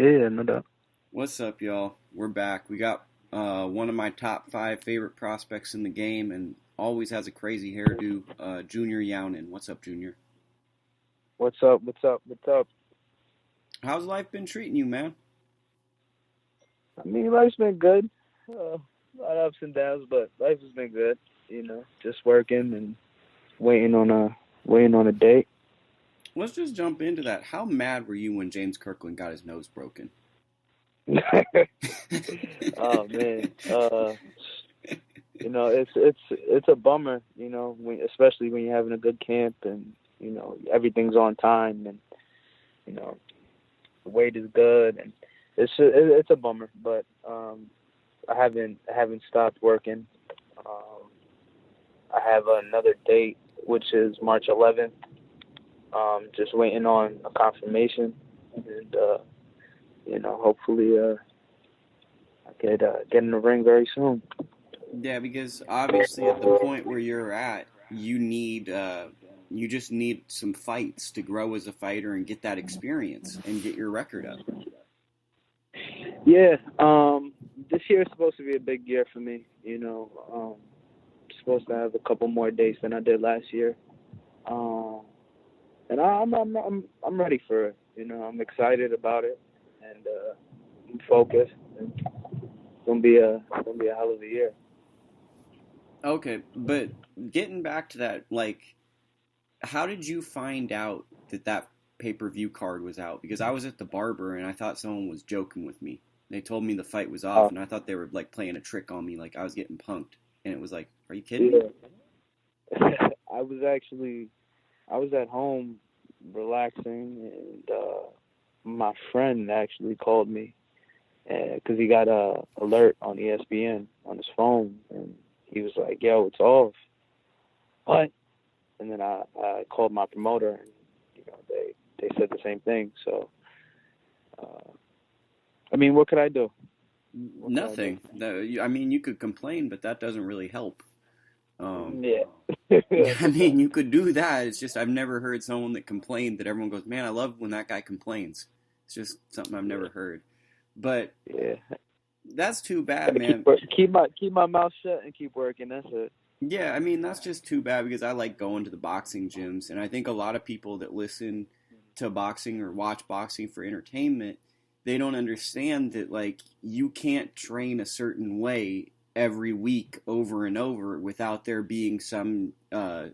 Yeah, no doubt. What's up, y'all? We're back. We got one of my top five favorite prospects in the game, and always has a crazy hairdo. Junior Younan. What's up, Junior? What's up? What's up? What's up? How's life been treating you, man? I mean, life's been good. A lot of ups and downs, but life has been good. Just working and waiting on a date. Let's just jump into that. How mad were you when James Kirkland got his nose broken? Oh man, it's a bummer. Especially when you're having a good camp and everything's on time and you know the weight is good and it's a bummer. But I haven't stopped working. I have another date which is March 11th. Just waiting on a confirmation and hopefully I could get in the ring very soon. Yeah, because obviously at the point where you're at, you just need some fights to grow as a fighter and get that experience and get your record up. Yeah, this year is supposed to be a big year for me. Supposed to have a couple more dates than I did last year. And I'm ready for it. I'm excited about it, and I'm focused. And it's gonna be a hell of a year. Okay, but getting back to that, like, how did you find out that pay-per-view card was out? Because I was at the barber and I thought someone was joking with me. They told me the fight was off, Uh, and I thought they were like playing a trick on me, like I was getting punked. And it was like, are you kidding me? yeah, I was at home relaxing, and my friend actually called me because he got a alert on ESPN on his phone, and he was like, "Yo, it's off." What? And then I called my promoter, and they said the same thing. So, uh, I mean, what could I do? What could I do? Nothing. I mean, you could complain, but that doesn't really help. Um, Yeah. I mean, you could do that. It's just I've never heard someone that complained that everyone goes, man, I love when that guy complains. It's just something I've never heard. But Yeah. that's too bad, Keep man. keep my mouth shut and keep working. That's it. Yeah, I mean, that's just too bad because I like going to the boxing gyms. And I think a lot of people that listen to boxing or watch boxing for entertainment, they don't understand that, like, you can't train a certain way every week over and over without there being some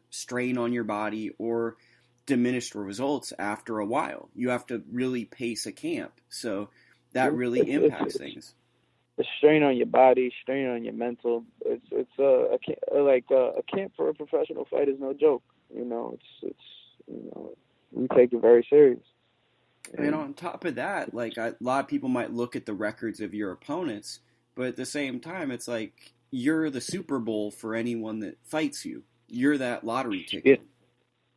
strain on your body or diminished results after a while. You have to really pace a camp. So that Yeah. really impacts things. It's strain on your body, strain on your mental. A camp for a professional fight is no joke. We take it very serious. And And on top of that, like a lot of people might look at the records of your opponents, but at the same time, it's like you're the Super Bowl for anyone that fights you. You're that lottery yeah, ticket.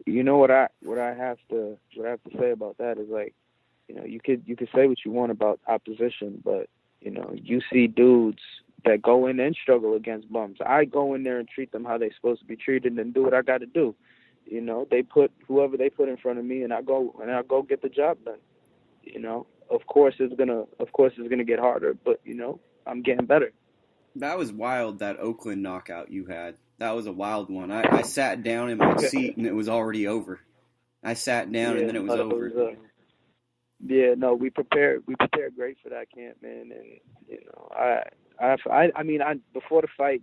what I have to say about that is, like, you could say what you want about opposition, but you see dudes that go in and struggle against bums. I go in there and treat them how they're supposed to be treated and do what I got to do. They put whoever they put in front of me, and I go get the job done. Of course it's gonna get harder, but I'm getting better. That was wild, that Oakland knockout you had. That was a wild one. I sat down in my seat and it was already over. I sat down and Yeah, then it was no, that was over. yeah, no, we prepared great for that camp, man, and I mean, before the fight,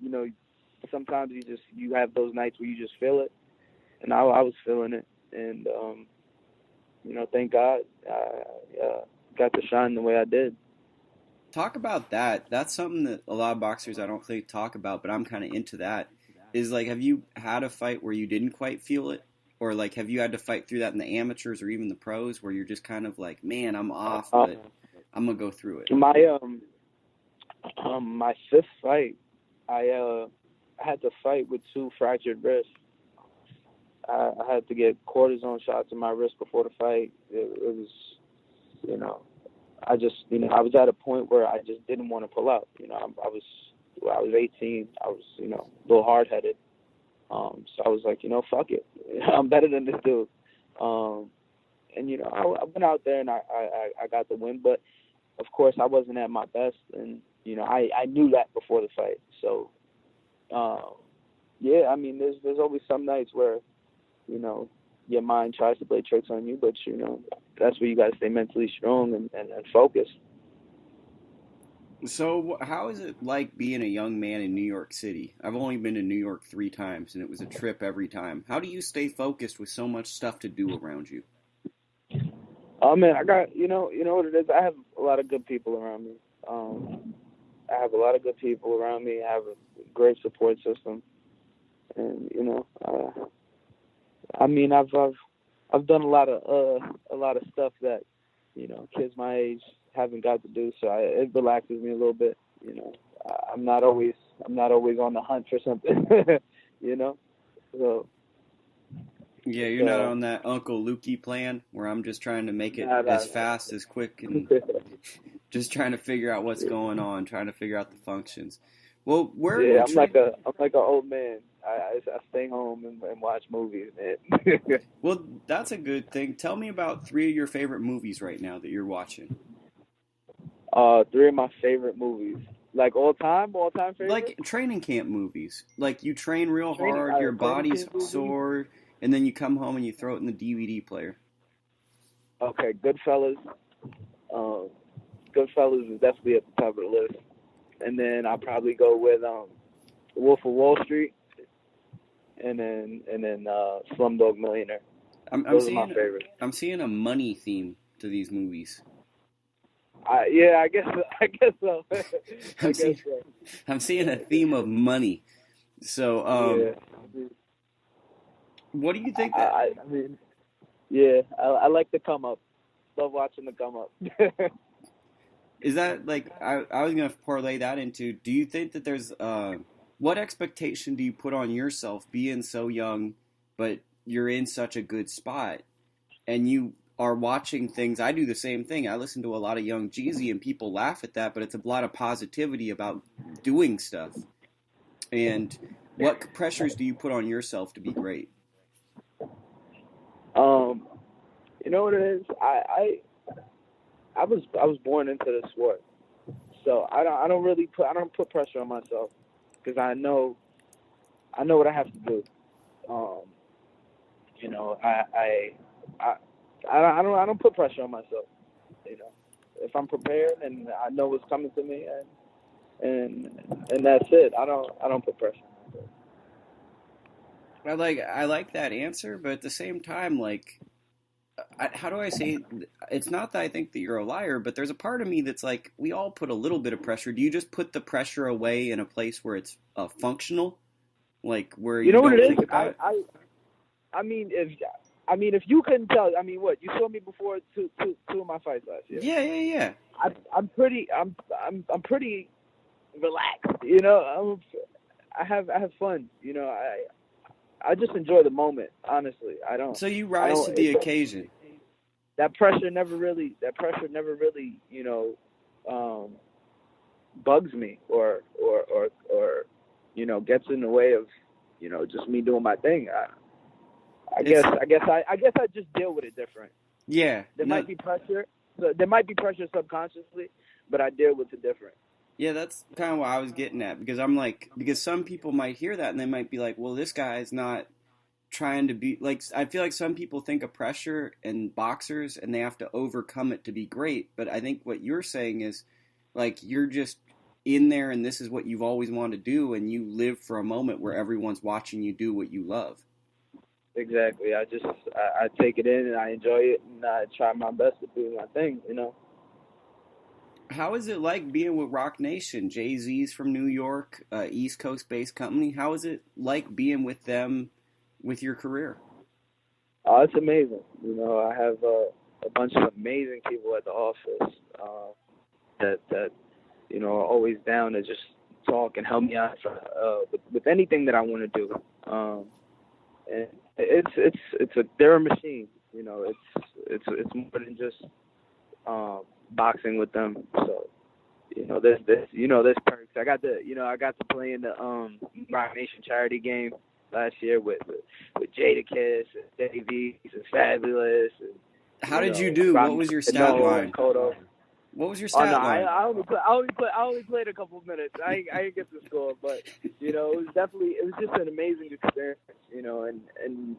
sometimes you have those nights where you just feel it, and I was feeling it, and thank God I got to shine the way I did. Talk about that. That's something that a lot of boxers I don't think talk about, but I'm kind of into that. Is like, have you had a fight where you didn't quite feel it? Or like, have you had to fight through that in the amateurs or even the pros where you're just kind of like, man, I'm off, Uh, but I'm going to go through it? my fifth fight, I had to fight with two fractured wrists. I had to get cortisone shots in my wrist before the fight. It was, you know, I was at a point where I just didn't want to pull out. I was 18. I was, a little hard headed. So I was like, fuck it. I'm better than this dude. And I went out there and I got the win. But of course, I wasn't at my best, and I knew that before the fight. So, yeah, I mean, there's always some nights where your mind tries to play tricks on you, but that's where you got to stay mentally strong and focused. So, how is it like being a young man in New York City? I've only been to New York 3 times, and it was a trip every time. How do you stay focused with so much stuff to do around you? Oh man, I got you know what it is. I have a lot of good people around me. I have a lot of good people around me. I have a great support system, and I mean, I've done a lot of stuff that kids my age haven't got to do, so it relaxes me a little bit. I'm not always on the hunt for something. So. Yeah, you're not on that Uncle Lukey plan where I'm just trying to make it as fast, as quick, and just trying to figure out what's going on, trying to figure out the functions. Well, I'm like an old man. I stay home and watch movies, man. Well, that's a good thing. Tell me about 3 of your favorite movies right now that you're watching. 3 of my favorite movies. Like all time favorite? Like training camp movies. Like you train real hard, your body's sore, and then you come home and you throw it in the DVD player. Okay, Goodfellas. Goodfellas is definitely at the top of the list. And then I'll probably go with Wolf of Wall Street, and then Slumdog Millionaire. Those are my favorites. I'm seeing a money theme to these movies. I guess so. I'm seeing a theme of money. So, what do you think? I mean, yeah, I like the come up. Love watching the come up. Is that like I was gonna parlay that into? Do you think that there's what expectation do you put on yourself being so young, but you're in such a good spot, and you are watching things? I do the same thing. I listen to a lot of Young Jeezy, and people laugh at that, but it's a lot of positivity about doing stuff. And what pressures do you put on yourself to be great? You know what it is? I was born into this sport, so I don't put pressure on myself because I know what I have to do. I don't put pressure on myself. If I'm prepared and I know what's coming to me, and that's it. I don't put pressure on myself. I like that answer, but at the same time, like, how do I say? It's not that I think that you're a liar, but there's a part of me that's like, we all put a little bit of pressure. Do you just put the pressure away in a place where it's functional, like where you don't think about it? I mean, if you couldn't tell, I mean, what you saw me before two of my fights last year. Yeah. I'm pretty relaxed. I have fun. I just enjoy the moment. Honestly, I don't. So you rise to the occasion. That pressure never really, bugs me or gets in the way of, just me doing my thing. I guess I just deal with it different. Yeah. There might be pressure. There might be pressure subconsciously, but I deal with it different. Yeah, that's kind of what I was getting at, because some people might hear that and they might be like, well, this guy is not trying to be, like, I feel like some people think of pressure and boxers and they have to overcome it to be great, but I think what you're saying is, like, you're just in there and this is what you've always wanted to do and you live for a moment where everyone's watching you do what you love. Exactly. I take it in and I enjoy it and I try my best to do my thing, How is it like being with Rock Nation? Jay-Z's from New York, East Coast-based company. How is it like being with them with your career? It's amazing. I have a bunch of amazing people at the office that are always down to just talk and help me out with anything that I want to do. And they're a machine. It's more than just boxing with them. So, there's perks. I got to play in the Rock Nation charity game last year with Jadakiss and Davies and Fabulous. And, how did you do? What was your stat line? Cotto. What was your Oh no, stat line? I only played a couple of minutes. I didn't get the score, but it was just an amazing experience, and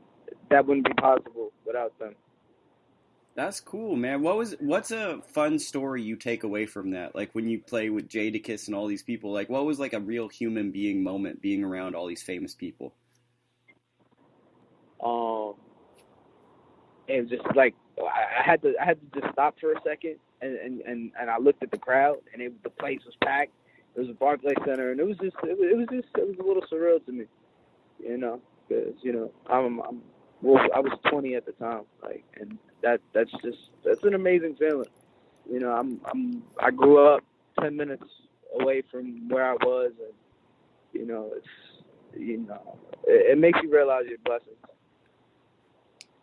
that wouldn't be possible without them. That's cool, man. What's a fun story you take away from that? Like when you play with Jadakiss and all these people, like what was like a real human being moment being around all these famous people? It was just like I had to just stop for a second and I looked at the crowd and the place was packed. It was a Barclays Center and it was a little surreal to me, because I was 20 at the time, like, and that's an amazing feeling. I grew up 10 minutes away from where I was, and it makes you realize your blessings.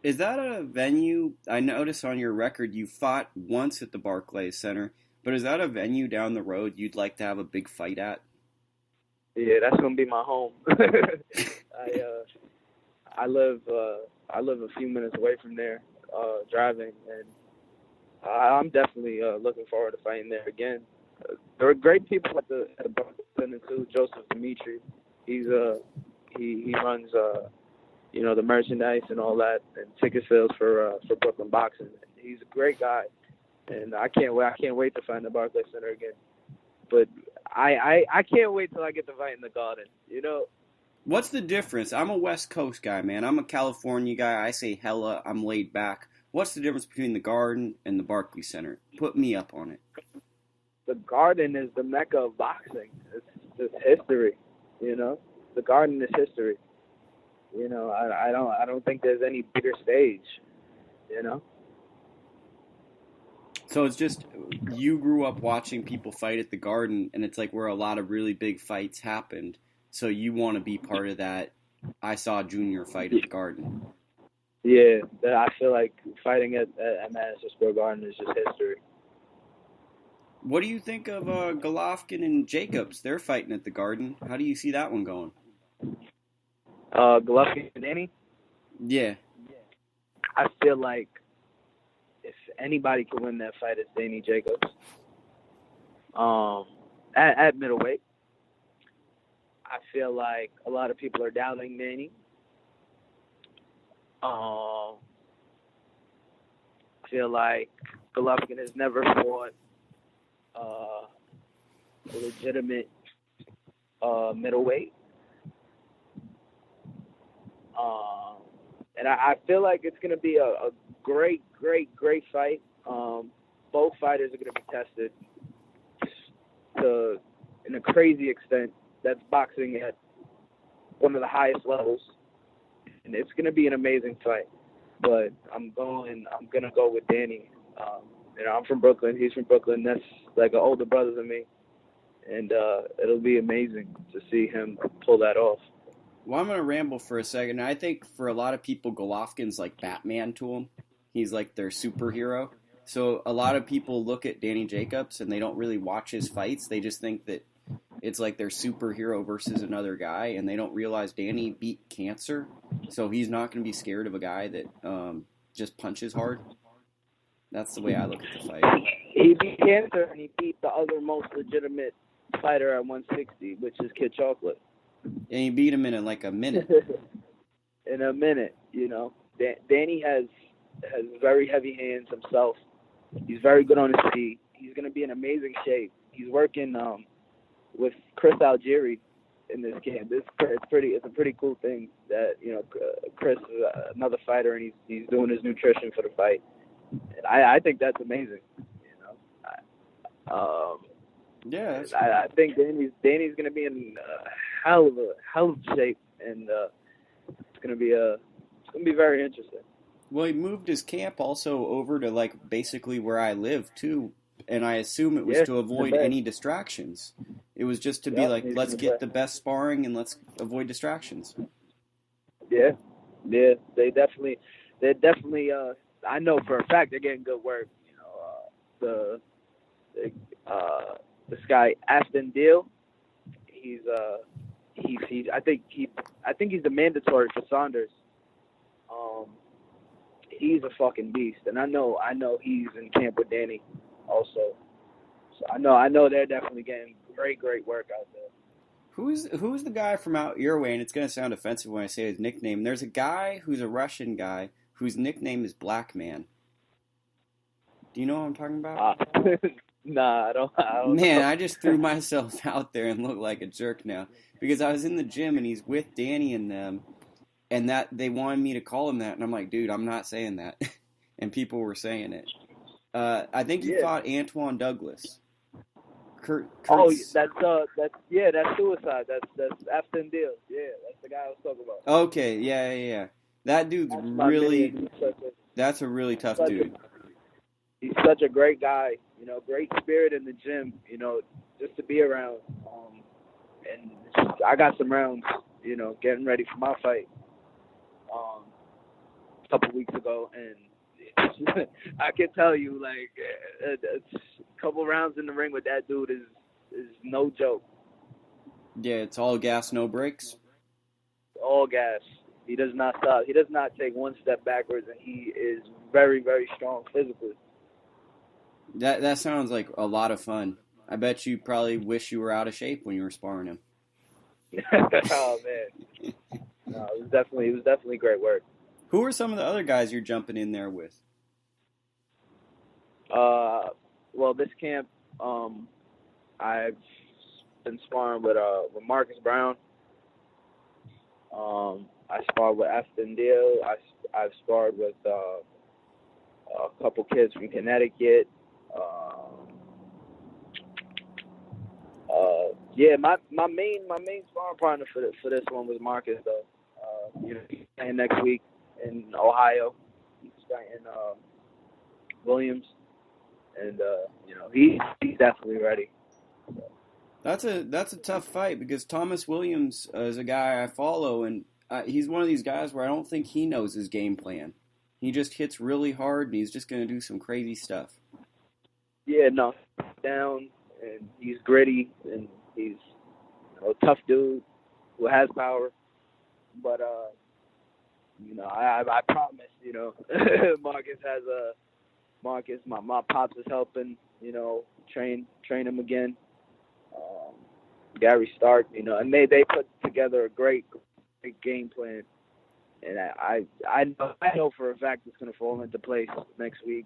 Is that a venue? I noticed on your record you fought once at the Barclays Center, but is that a venue down the road you'd like to have a big fight at? Yeah, that's gonna be my home. I live a few minutes away from there, driving, and I'm definitely looking forward to fighting there again. There are great people at the Barclays Center too. Joseph Dimitri, he runs the merchandise and all that, and ticket sales for Brooklyn Boxing. He's a great guy, and I can't wait to fight in the Barclays Center again. But I can't wait till I get to fight in the Garden. What's the difference? I'm a West Coast guy, man. I'm a California guy. I say hella. I'm laid back. What's the difference between the Garden and the Barclays Center? Put me up on it. The Garden is the mecca of boxing. It's history. The Garden is history. I don't think there's any bigger stage. So it's just you grew up watching people fight at the Garden, and it's like where a lot of really big fights happened. So you want to be part of that. I saw Junior fight at the Garden. Yeah, I feel like fighting at Madison Square Garden is just history. What do you think of Golovkin and Jacobs? They're fighting at the Garden. How do you see that one going? Golovkin and Danny? Yeah. I feel like if anybody could win that fight, it's Danny Jacobs. At middleweight, I feel like a lot of people are doubting Danny. I feel like Golovkin has never fought a legitimate middleweight. And I feel like it's going to be a great, great, great fight. Both fighters are going to be tested in a crazy extent. That's boxing at one of the highest levels. And it's going to be an amazing fight. But I'm going to go with Danny. I'm from Brooklyn. He's from Brooklyn. That's like an older brother than me. And it'll be amazing to see him pull that off. Well, I'm going to ramble for a second. I think for a lot of people, Golovkin's like Batman to them. He's like their superhero. So a lot of people look at Danny Jacobs and they don't really watch his fights. They just think that it's like their superhero versus another guy, and they don't realize Danny beat cancer. So he's not going to be scared of a guy that just punches hard. That's the way I look at the fight. He beat cancer, and he beat the other most legitimate fighter at 160, which is Kid Chocolate. And he beat him in like a minute. In a minute, Danny has very heavy hands himself. He's very good on his feet. He's going to be in amazing shape. He's working with Chris Algieri in this camp. It's a pretty cool thing that Chris is another fighter, and he's doing his nutrition for the fight. And I think that's amazing. Yeah, I think Danny's going to be in hell of shape, and it's going to be very interesting. Well, he moved his camp also over to like basically where I live too, and I assume it was to avoid any distractions. It was just to be like, let's get the best sparring and let's avoid distractions. Yeah, they definitely. I know for a fact they're getting good work. This guy Aston Deal, I think he's the mandatory for Saunders. He's a fucking beast, and I know he's in camp with Danny also. So I know they're definitely getting great work out there. Who's the guy from out your way? And it's gonna sound offensive when I say his nickname. There's a guy who's a Russian guy whose nickname is Blackman. Do you know what I'm talking about? Nah, I don't Man, know. I just threw myself out there and look like a jerk now because I was in the gym and he's with Danny and them, and that they wanted me to call him that, and I'm like, dude, I'm not saying that, and people were saying it. I think he fought Antoine Douglas. Oh, that's suicide. That's Afton Deal. Yeah, that's the guy I was talking about. Okay, yeah. That dude's really. That's a really tough dude. He's such a great guy. Great spirit in the gym. Just to be around. And I got some rounds. Getting ready for my fight. A couple weeks ago, and I can tell you, like, a couple rounds in the ring with that dude is no joke. Yeah, it's all gas, no brakes. All gas. He does not stop. He does not take one step backwards, and he is very, very strong physically. That sounds like a lot of fun. I bet you probably wish you were out of shape when you were sparring him. Oh man, no, it was definitely great work. Who are some of the other guys you're jumping in there with? Well, this camp, I've been sparring with Marcus Brown. I sparred with Afton Deal. I've sparred with a couple kids from Connecticut. My main sparring partner for this one was Marcus though. He's playing next week in Ohio. He's fighting Williams, and he's definitely ready. That's a tough fight because Thomas Williams is a guy I follow, and he's one of these guys where I don't think he knows his game plan. He just hits really hard, and he's just going to do some crazy stuff. Yeah, no, down, and he's gritty, and he's a tough dude who has power. But I promise, Marcus, my pops is helping, train him again. Gary Stark, and they put together a great game plan, and I know for a fact it's going to fall into place next week.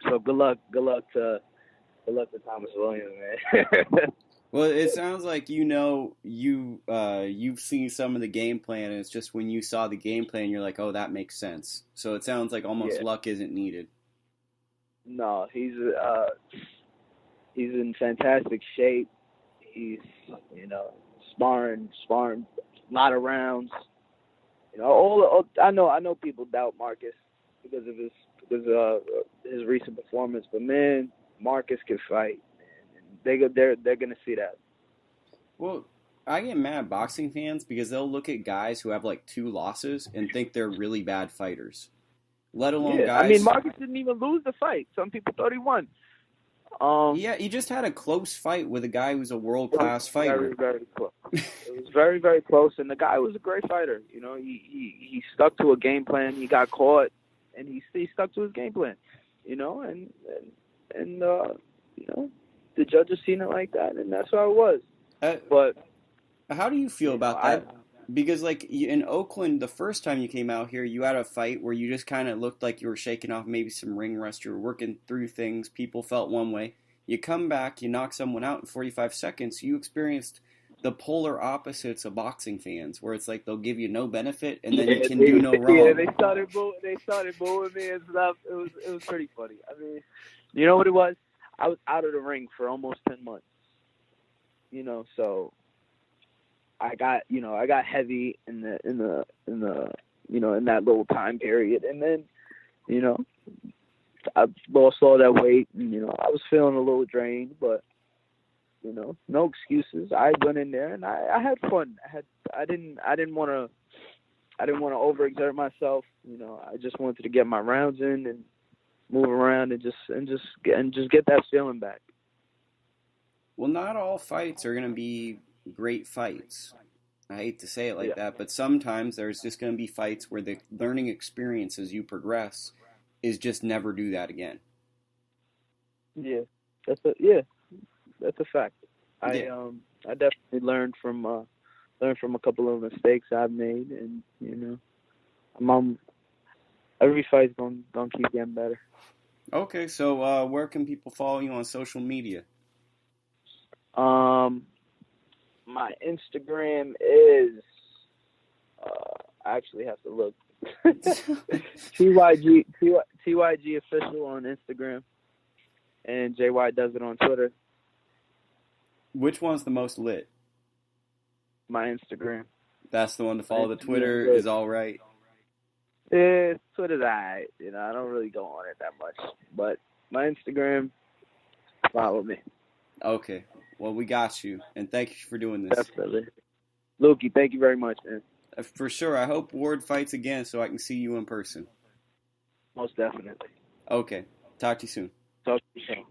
So good luck to Thomas Williams, man. Well, it sounds like you've seen some of the game plan, and it's just when you saw the game plan, you're like, oh, that makes sense. So it sounds like almost luck isn't needed. No, he's in fantastic shape. He's sparring a lot of rounds. I know people doubt Marcus because of his recent performance, but man, Marcus can fight. They're gonna see that. Well, I get mad at boxing fans because they'll look at guys who have like 2 losses and think they're really bad fighters. Let alone guys. I mean, Marcus didn't even lose the fight. Some people thought he won. He just had a close fight with a guy who's a world-class fighter. Very, very close. It was very, very close, and the guy was a great fighter. He stuck to a game plan. He got caught, and he stuck to his game plan. And the judges seen it like that, and that's how it was. But how do you feel about that? Because, like, in Oakland, the first time you came out here, you had a fight where you just kind of looked like you were shaking off maybe some ring rust. You were working through things. People felt one way. You come back, you knock someone out in 45 seconds. You experienced the polar opposites of boxing fans, where it's like they'll give you no benefit and then you can do no wrong. Yeah, they started booing me and stuff. It was pretty funny. I mean, you know what it was? I was out of the ring for almost 10 months. So I got heavy in that little time period, and then I lost all that weight, and I was feeling a little drained, but no excuses. I went in there and I had fun. I didn't want to overexert myself. I just wanted to get my rounds in and move around and just get that feeling back. Well, not all fights are going to be great fights. I hate to say it like that, but sometimes there's just going to be fights where the learning experience as you progress is just never do that again. Yeah, That's a fact. I definitely learned from a couple of mistakes I've made, and every fight's gonna keep getting better. Okay, so where can people follow you on social media? My Instagram is I actually have to look. TYG official on Instagram, and JY does it on Twitter. Which one's the most lit? My Instagram. That's the one to follow. The Twitter is all right. Yeah, Twitter's alright. I don't really go on it that much, but my Instagram, follow me. Okay. Well, we got you, and thank you for doing this. Definitely. Lukey, thank you very much, man. For sure. I hope Ward fights again so I can see you in person. Most definitely. Okay. Talk to you soon. Talk to you soon.